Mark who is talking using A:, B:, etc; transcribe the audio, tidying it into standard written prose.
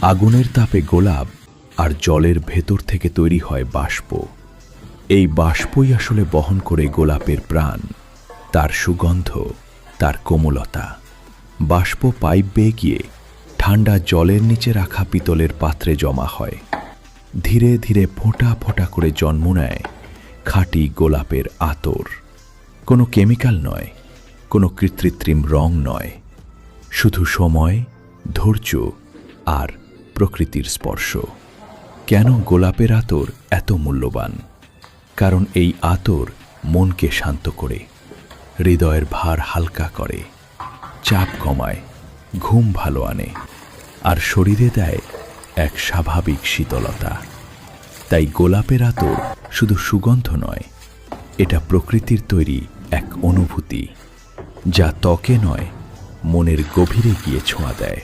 A: আগুনের তাপে গোলাপ আর জলের ভেতর থেকে তৈরি হয় বাষ্প। এই বাষ্পই আসলে বহন করে গোলাপের প্রাণ, তার সুগন্ধ, তার কোমলতা। বাষ্প পাইপ বেয়ে গিয়ে ঠান্ডা জলের নিচে রাখা পিতলের পাত্রে জমা হয়। ধীরে ধীরে ফোঁটা ফোঁটা করে জন্ম নেয় খাঁটি গোলাপের আতর। কোনো কেমিক্যাল নয়, কোনো কৃত্রিম রং নয়, শুধু সময়, ধৈর্য আর প্রকৃতির স্পর্শ। কেন গোলাপের আতর এত মূল্যবান? কারণ এই আতর মনকে শান্ত করে, হৃদয়ের ভার হালকা করে, চাপ কমায়, ঘুম ভালো আনে আর শরীরে দেয় এক স্বাভাবিক শীতলতা। তাই গোলাপের আতর শুধু সুগন্ধ নয়, এটা প্রকৃতির তৈরি এক অনুভূতি, যা ত্বকে নয়, মনের গভীরে গিয়ে ছোঁয়া দেয়।